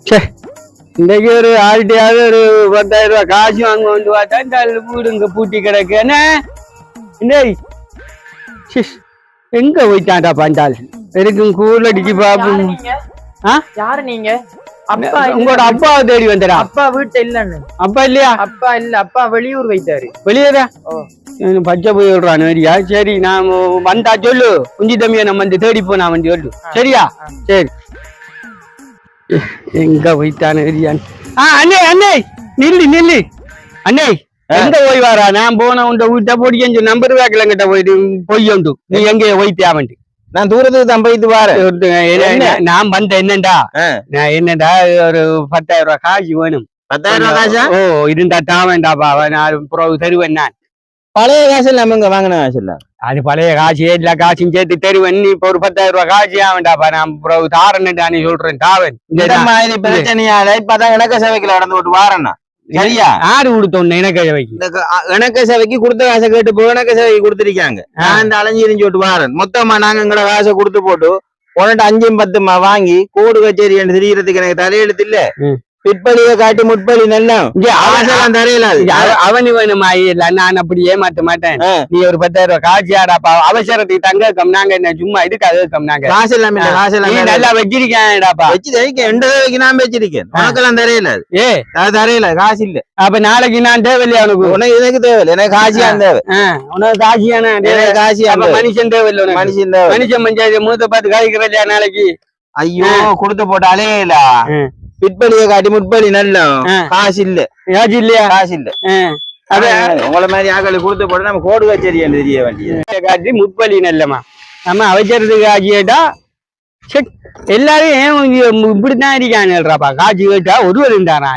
சே இன்னைக்கு ஒரு ஆள்கிட்டயாவது ஒரு 10,000 ரூபாய் காசு வாங்க வந்து பார்த்தா இந்த வீடு இங்க பூட்டி கிடக்கு என்ன இன்னைக்கு எங்க போயிட்டான்டா பண்டாள் இருக்கும் கூர்ல அடிச்சு பாப்போம். யாரு நீங்க? அப்பா உங்களோட அப்பாவை தேடி வந்தடா. அப்பா வீட்டு இல்லன்னு. அப்பா இல்லையா? அப்பா இல்ல, அப்பா வெளியூர் வைத்தாரு. வெளியேதா பச்சை போய் விடுறான் வரியா? சரி நான் வந்தா சொல்லு, குஞ்சி தம்பிய நம்ம வந்து தேடி போனா வந்து சொல்லு. சரியா? சரி எங்க போயிட்டானு வரியான்னு. அண்ணே அண்ணே நில்லு நில்லு அண்ணே எங்க போய் வாரா? நான் போன உண்ட வீட்டை போடிக்கன்னு நம்பர் வேக்கல கிட்ட போயிட்டு பொய்யண்டு நீ எங்க போய்த்தியாவன்ட்டு. நான் தூரத்துக்கு தான் போயிட்டு வாரேன். நான் வந்த என்னண்டா என்னண்டா ஒரு 10,000 ரூபாய் காசு வேணும். 10,000 ரூபாய் காசா? ஓ இருந்தா தான் வேண்டாப்பா, நான் புறவு தருவேன். நான் பழைய காசு இல்லாம இங்க வாங்கின காசு இல்ல, அது பழைய காசு எல்லா காசும் சேர்த்து தருவேன். நீ இப்ப ஒரு 10,000 ரூபாய் காசு வேண்டாப்பா, நான் புறவு தாரன்னு நீ சொல்றேன். தாவன் இந்த மாதிரி பிரச்சனையால இப்பதான் இணக்க சேவைக்குள்ள நடந்து விட்டு வாரேன்னா சரியா? யாரு கொடுத்தோன்னு இணக்க சேவைக்கு? இணக்க சேவைக்கு கொடுத்த காசை கேட்டு போ, இணக்க சேவைக்கு கொடுத்துருக்காங்க. நான் இந்த அலைஞ்சிரிஞ்சு விட்டு வாரேன். மொத்தமா நாங்க எங்கட காசை கொடுத்து போட்டு உன்கிட்ட 5 10 வாங்கி கோடு கச்சேரி என்று தெரியறதுக்கு எனக்கு தலையெழுத்து இல்ல. பிற்பலிய காட்டி முற்பலி நல்லா தரையில அவனு வேணுமா? இல்ல நான் அப்படி ஏமாத்த மாட்டேன். நீ ஒரு 10,000 ரூபாய் காசு ஆடாப்பா, அவசரத்துக்கு தங்க நாங்க என்ன சும்மா இதுக்காக நாங்க காசு இல்லாம காசு இல்லாம நல்லா வச்சிருக்கேன்டாப்பா. வச்சிருக்கேன், எந்த தேவைக்கு நான் வச்சிருக்கேன். உனக்கெல்லாம் தரையில தரையில காசு இல்ல. அப்ப நாளைக்கு நான் தேவையில்லையா உனக்கு? உனக்கு எனக்கு தேவையில்லை, எனக்கு காசியான் தேவை. உனக்கு காசியான காசியா மனுஷன் தேவையில்லை. மனுஷன் தேவை. மனுஷன் பஞ்சாயத்து மூத்த பார்த்து காய்க்கிற இல்லையா நாளைக்கு? ஐயோ கொடுத்து போட்டாலே இல்ல. பிற்பலிய காட்டி முற்பலி நல்ல காசு இல்ல. காசு இல்லையா? காசு இல்ல. உங்களை மாதிரி ஆக்களை கொடுத்து போட்டு நம்ம கோடு கச்சேரி தெரிய வேண்டியது காட்டி முற்பலி நல்லமா நம்ம அவசரத்துக்கு காட்சி கேட்டா எல்லாரும் ஏன் இப்படித்தான் இருக்கானுப்பா. காட்சி கேட்டா ஒருவர் இருந்தாரா?